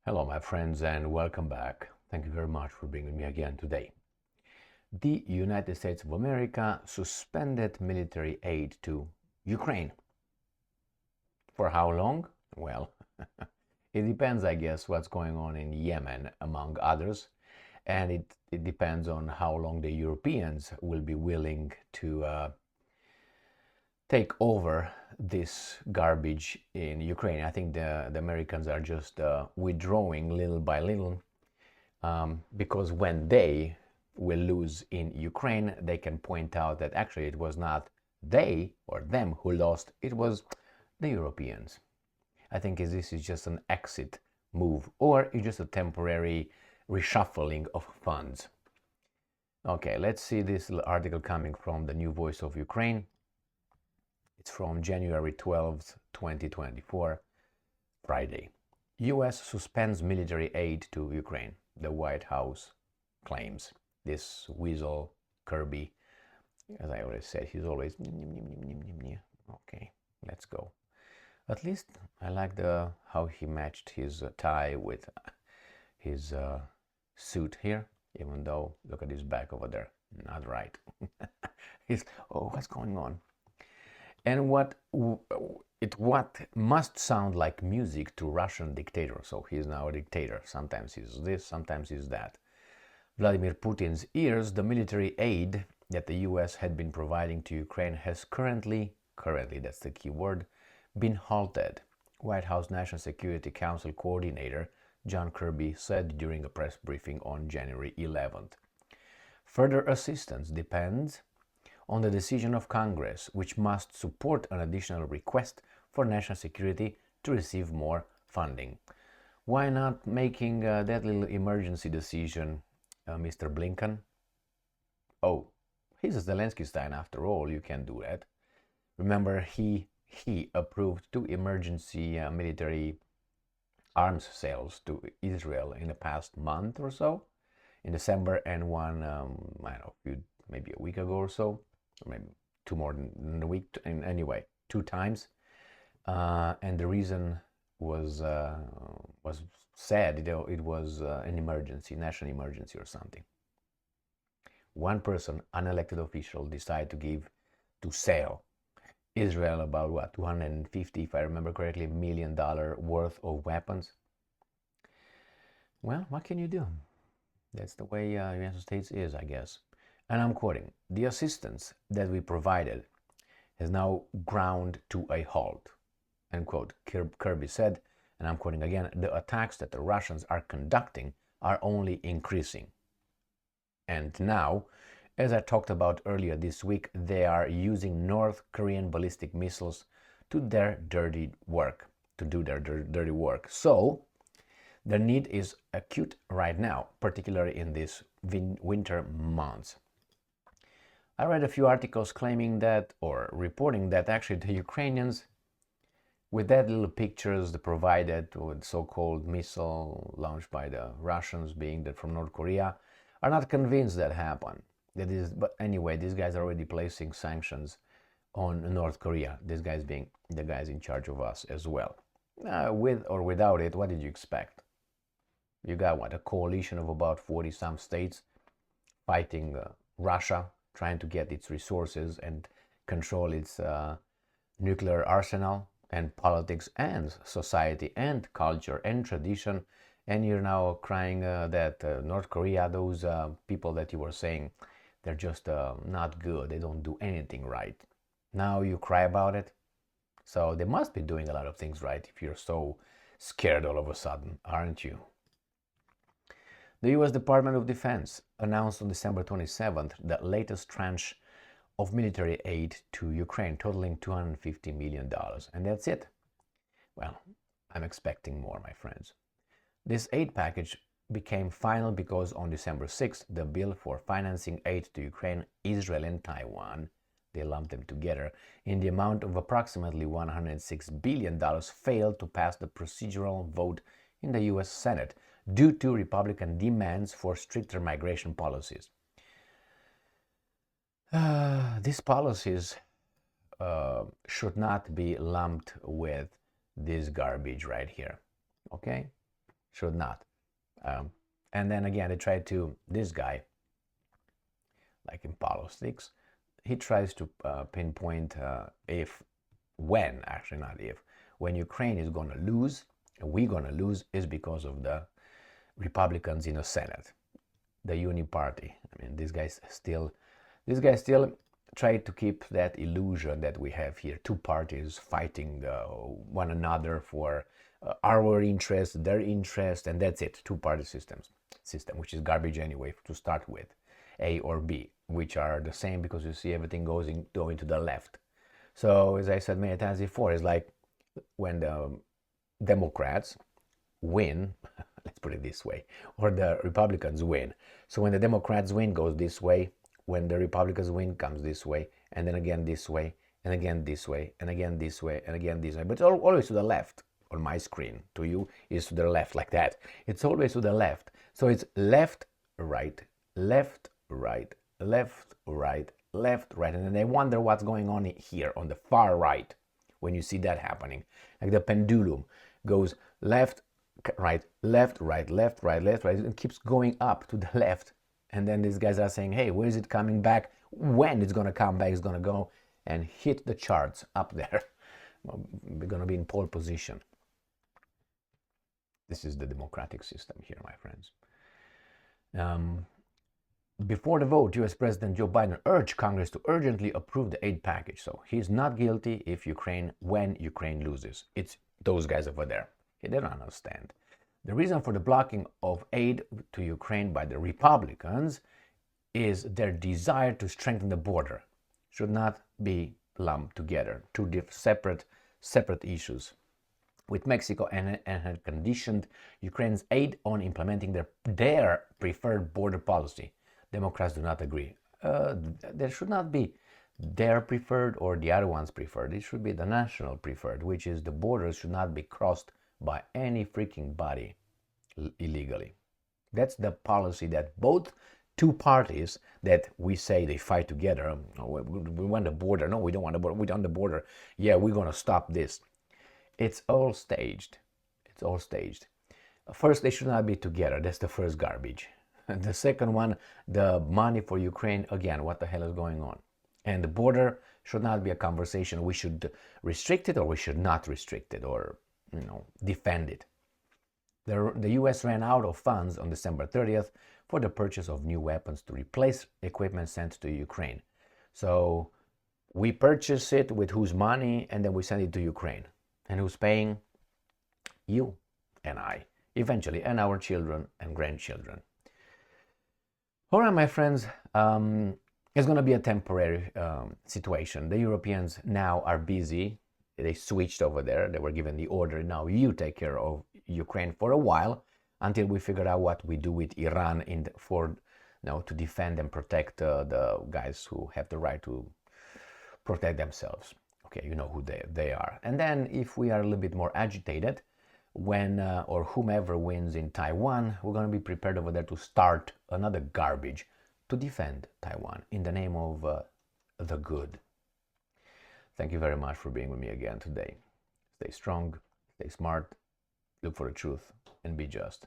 Hello, my friends, and welcome back. Thank you very much for being with me again today. The United States of America suspended military aid to Ukraine. For how long? Well, it depends, I guess, what's going on in Yemen, among others. And it depends on how long the Europeans will be willing to take over this garbage in Ukraine. I think the Americans are just withdrawing little by little because when they will lose in Ukraine, they can point out that actually it was not they or them who lost, it was the Europeans. I think this is just an exit move, or it's just a temporary reshuffling of funds. Okay, let's see this article coming from the New Voice of Ukraine. It's from January 12th, 2024, Friday. U.S. suspends military aid to Ukraine, the White House claims. This weasel, Kirby, as I already said, he's always... Okay, let's go. At least I like how he matched his tie with his suit here, even though, look at his back over there, not right. What's going on? And what must sound like music to Russian dictator. So he's now a dictator. Sometimes he's this, sometimes he's that. Vladimir Putin's ears, the military aid that the US had been providing to Ukraine has currently, that's the key word, been halted. White House National Security Council coordinator John Kirby said during a press briefing on January 11th. Further assistance depends on the decision of Congress, which must support an additional request for national security to receive more funding. Why not making that little emergency decision, Mr. Blinken? Oh, he's a Zelensky-Stein after all, you can do that. Remember, he approved 2 emergency military arms sales to Israel in the past month or so, in December, and one, I don't know, maybe a week ago or so, or maybe 2 more than a week, and anyway, 2 times. And the reason was said it was an emergency, national emergency or something. One person, unelected official, decided to sell Israel about what, 250, if I remember correctly, $1 million worth of weapons. Well, what can you do? That's the way the United States is, I guess. And I'm quoting, "The assistance that we provided has now ground to a halt," end quote, Kirby said, and I'm quoting again, "The attacks that the Russians are conducting are only increasing. And now, as I talked about earlier this week, they are using North Korean ballistic missiles to do their dirty work. So, the need is acute right now, particularly in these winter months." I read a few articles claiming that, or reporting that actually the Ukrainians, with that little pictures they provided with so-called missile launched by the Russians, being that from North Korea, are not convinced that happened. But anyway, these guys are already placing sanctions on North Korea. These guys being the guys in charge of us as well. With or without it, what did you expect? You got what, a coalition of about 40-some states fighting Russia, trying to get its resources and control its nuclear arsenal and politics and society and culture and tradition. And you're now crying that North Korea, those people that you were saying, they're just not good. They don't do anything right. Now you cry about it. So they must be doing a lot of things right if you're so scared all of a sudden, aren't you? The U.S. Department of Defense announced on December 27th the latest tranche of military aid to Ukraine, totaling $250 million. And that's it. Well, I'm expecting more, my friends. This aid package became final because on December 6th, the bill for financing aid to Ukraine, Israel, and Taiwan, they lumped them together, in the amount of approximately $106 billion, failed to pass the procedural vote in the U.S. Senate due to Republican demands for stricter migration policies. These policies should not be lumped with this garbage right here, okay? Should not. And then again, they try to, this guy, like in politics, he tries to pinpoint when, actually not if, when Ukraine is going to lose, we're going to lose, is because of the Republicans in the Senate, the Uni Party. I mean, these guys still try to keep that illusion that we have here, two parties fighting one another for our interest, their interest, and that's it. Two-party system, which is garbage anyway to start with, A or B, which are the same because you see everything going to the left. So as I said many times before, it's like when the Democrats win, let's put it this way, or the Republicans win. So when the Democrats win, goes this way. When the Republicans win, comes this way, and then again this way, and again this way, and again this way, and again this way. But it's always to the left. On my screen, to you, is to the left, like that. It's always to the left. So it's left, right, left, right, left, right, left, right. And then they wonder what's going on here on the far right when you see that happening. Like the pendulum goes left, right, left, right, left, right, left, right, and keeps going up to the left. And then these guys are saying, hey, where is it coming back? When it's going to come back, it's going to go and hit the charts up there. We're going to be in pole position. This is the democratic system here, my friends. Before the vote, US President Joe Biden urged Congress to urgently approve the aid package. So he's not guilty when Ukraine loses. It's those guys over there. They don't understand. The reason for the blocking of aid to Ukraine by the Republicans is their desire to strengthen the border. Should not be lumped together. Two separate issues. With Mexico and had conditioned Ukraine's aid on implementing their preferred border policy. Democrats do not agree. There should not be their preferred or the other one's preferred. It should be the national preferred, which is the borders should not be crossed by any freaking body illegally. That's the policy that both two parties that we say they fight together. We want the border. No, we don't want the border. We want the border. Yeah, we're going to stop this. It's all staged. It's all staged. First, they should not be together. That's the first garbage. And the second one, the money for Ukraine, again, what the hell is going on? And the border should not be a conversation. We should restrict it or we should not restrict it or, defend it. The US ran out of funds on December 30th for the purchase of new weapons to replace equipment sent to Ukraine. So we purchase it with whose money and then we send it to Ukraine. And who's paying? You and I, eventually, and our children and grandchildren. All right, my friends, it's going to be a temporary situation. The Europeans now are busy. They switched over there. They were given the order, now you take care of Ukraine for a while until we figure out what we do with Iran to defend and protect the guys who have the right to protect themselves. Okay, you know who they are. And then if we are a little bit more agitated, when or whomever wins in Taiwan, we're going to be prepared over there to start another garbage to defend Taiwan in the name of the good. Thank you very much for being with me again today. Stay strong, stay smart, look for the truth, and be just.